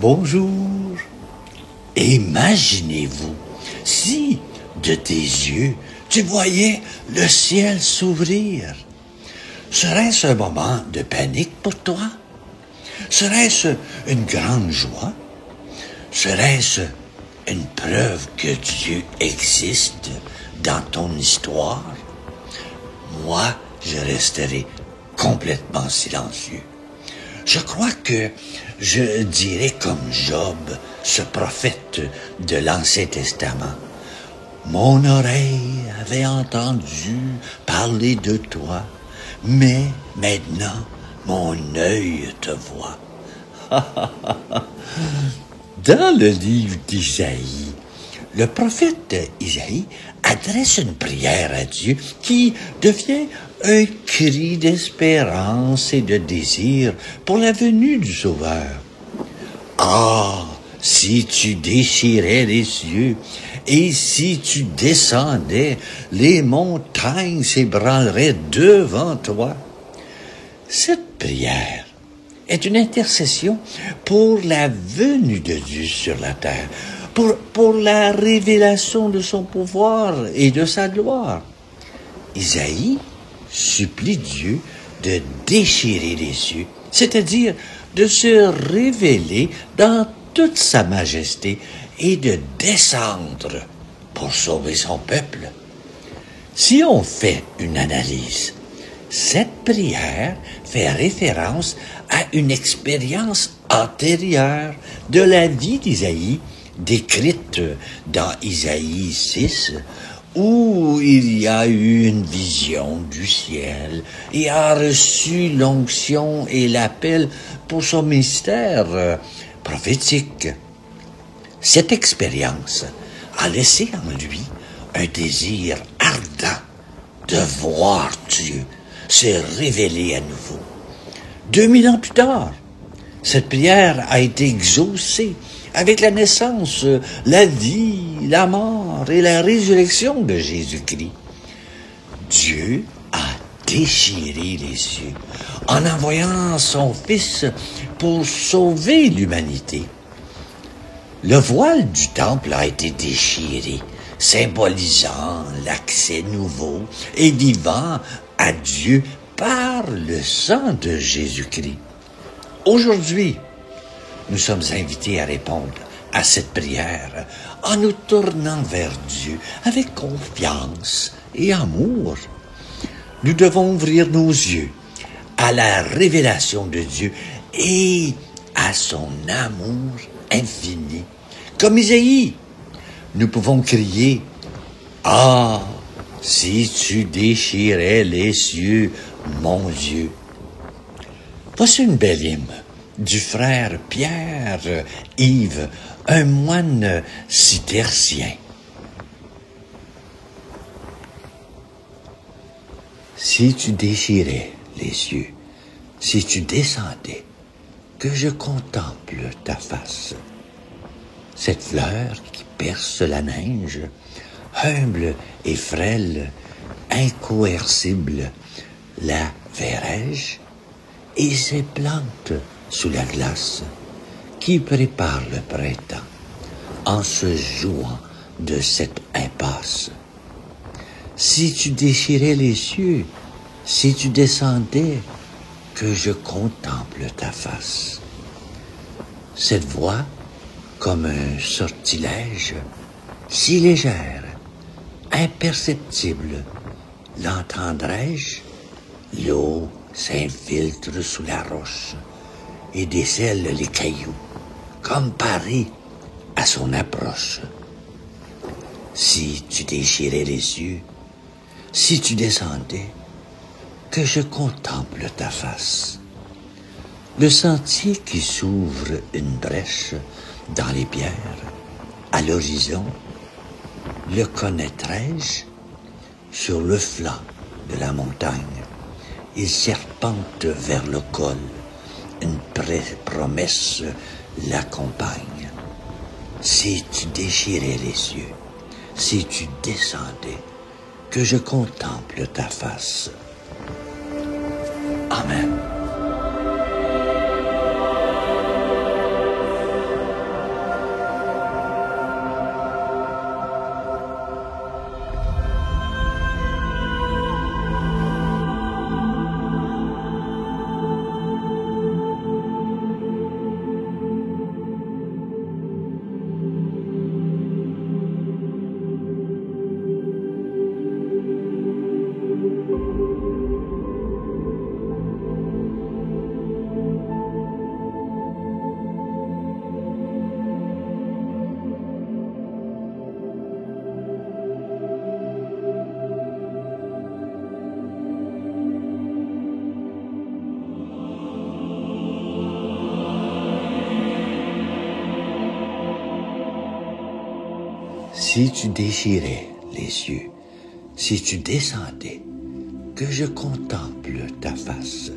Bonjour. Imaginez-vous si, de tes yeux, tu voyais le ciel s'ouvrir. Serait-ce un moment de panique pour toi? Serait-ce une grande joie? Serait-ce une preuve que Dieu existe dans ton histoire? Moi, je resterai complètement silencieux. Je crois que je dirais comme Job, ce prophète de l'Ancien Testament. Mon oreille avait entendu parler de toi, mais maintenant mon œil te voit. Dans le livre d'Isaïe, le prophète Isaïe adresse une prière à Dieu qui devient un cri d'espérance et de désir pour la venue du Sauveur. Ah, si tu déchirais les cieux et si tu descendais, les montagnes s'ébranleraient devant toi. Cette prière est une intercession pour la venue de Dieu sur la terre, pour la révélation de son pouvoir et de sa gloire. Isaïe supplie Dieu de déchirer les cieux, c'est-à-dire de se révéler dans toute sa majesté et de descendre pour sauver son peuple. Si on fait une analyse, cette prière fait référence à une expérience antérieure de la vie d'Isaïe, décrite dans Isaïe 6, où il y a eu une vision du ciel et a reçu l'onction et l'appel pour son mystère prophétique. Cette expérience a laissé en lui un désir ardent de voir Dieu se révéler à nouveau. 2000 ans plus tard, cette prière a été exaucée avec la naissance, la vie, la mort et la résurrection de Jésus-Christ. Dieu a déchiré les cieux en envoyant son Fils pour sauver l'humanité. Le voile du temple a été déchiré, symbolisant l'accès nouveau et vivant à Dieu par le sang de Jésus-Christ. Aujourd'hui, nous sommes invités à répondre à cette prière en nous tournant vers Dieu avec confiance et amour. Nous devons ouvrir nos yeux à la révélation de Dieu et à son amour infini. Comme Isaïe, nous pouvons crier « Ah, si tu déchirais les cieux, mon Dieu !» Voici une belle hymne du frère Pierre-Yves, un moine cistercien. Si tu déchirais les cieux, si tu descendais, que je contemple ta face. Cette fleur qui perce la neige, humble et frêle, incoercible, la verrai-je? Et ces plantes sous la glace qui préparent le printemps en se jouant de cette impasse. Si tu déchirais les cieux, si tu descendais, que je contemple ta face. Cette voix, comme un sortilège, si légère, imperceptible, l'entendrais-je? L'eau s'infiltre sous la roche et décèle les cailloux, comme paré à son approche. Si tu déchirais les cieux, si tu descendais, que je contemple ta face. Le sentier qui s'ouvre une brèche dans les pierres, à l'horizon, le connaîtrais-je? Sur le flanc de la montagne, il serpente vers le col, une promesse l'accompagne. Si tu déchirais les cieux, si tu descendais, que je contemple ta face. Amen. Si tu déchirais les cieux, si tu descendais, que je contemple ta face,